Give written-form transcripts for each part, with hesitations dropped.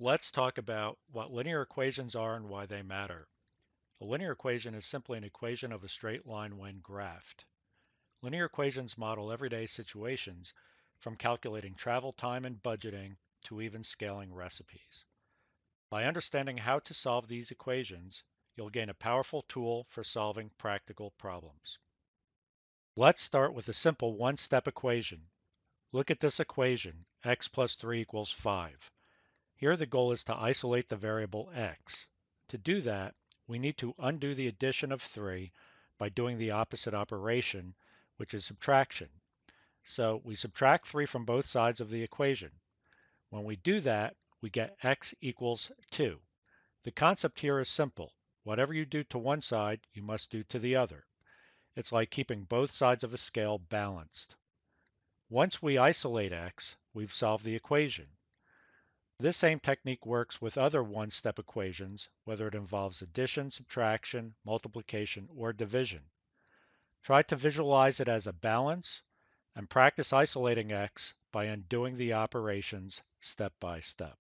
Let's talk about what linear equations are and why they matter. A linear equation is simply an equation of a straight line when graphed. Linear equations model everyday situations, from calculating travel time and budgeting to even scaling recipes. By understanding how to solve these equations, you'll gain a powerful tool for solving practical problems. Let's start with a simple one-step equation. Look at this equation, x plus 3 equals 5. Here the goal is to isolate the variable x. To do that, we need to undo the addition of 3 by doing the opposite operation, which is subtraction. So we subtract 3 from both sides of the equation. When we do that, we get x equals 2. The concept here is simple. Whatever you do to one side, you must do to the other. It's like keeping both sides of a scale balanced. Once we isolate x, we've solved the equation. This same technique works with other one-step equations, whether it involves addition, subtraction, multiplication, or division. Try to visualize it as a balance and practice isolating x by undoing the operations step by step.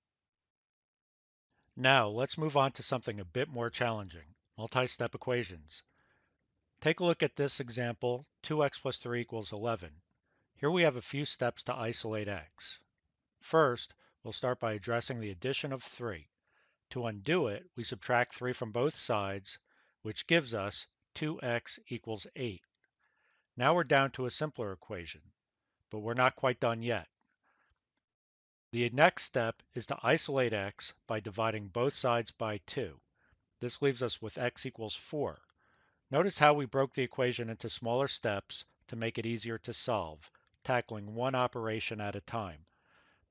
Now let's move on to something a bit more challenging, multi-step equations. Take a look at this example, 2x plus 3 equals 11. Here we have a few steps to isolate x. First, we'll start by addressing the addition of 3. To undo it, we subtract 3 from both sides, which gives us 2x equals 8. Now we're down to a simpler equation, but we're not quite done yet. The next step is to isolate x by dividing both sides by 2. This leaves us with x equals 4. Notice how we broke the equation into smaller steps to make it easier to solve, tackling one operation at a time.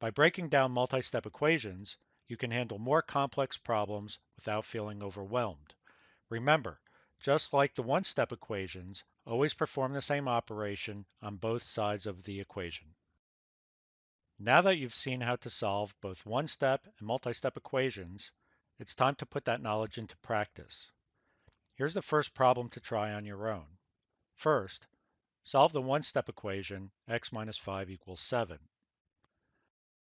By breaking down multi-step equations, you can handle more complex problems without feeling overwhelmed. Remember, just like the one-step equations, always perform the same operation on both sides of the equation. Now that you've seen how to solve both one-step and multi-step equations, it's time to put that knowledge into practice. Here's the first problem to try on your own. First, solve the one-step equation x minus 5 equals 7.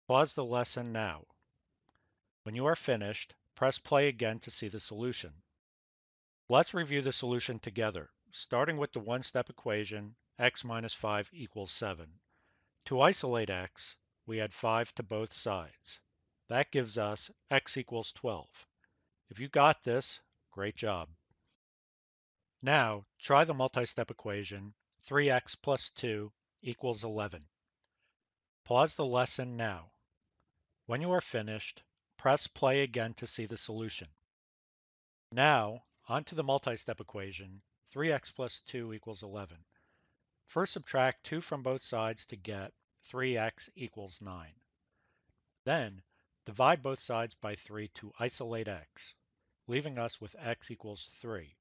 Pause the lesson now. When you are finished, press play again to see the solution. Let's review the solution together, starting with the one-step equation x minus 5 equals 7. To isolate x, we add 5 to both sides. That gives us x equals 12. If you got this, great job. Now, try the multi-step equation 3x plus 2 equals 11. Pause the lesson now. When you are finished, press play again to see the solution. Now, onto the multi-step equation 3x plus 2 equals 11. First subtract 2 from both sides to get 3x equals 9. Then, divide both sides by 3 to isolate x, leaving us with x equals 3.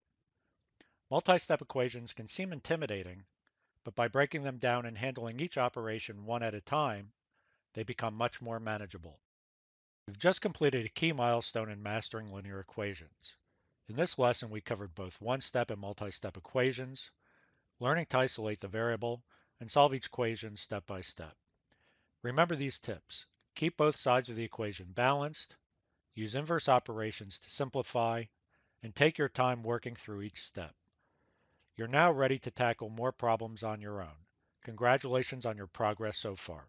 Multi-step equations can seem intimidating, but by breaking them down and handling each operation one at a time, they become much more manageable. We've just completed a key milestone in mastering linear equations. In this lesson, we covered both one-step and multi-step equations, learning to isolate the variable, and solve each equation step by step. Remember these tips. Keep both sides of the equation balanced, use inverse operations to simplify, and take your time working through each step. You're now ready to tackle more problems on your own. Congratulations on your progress so far.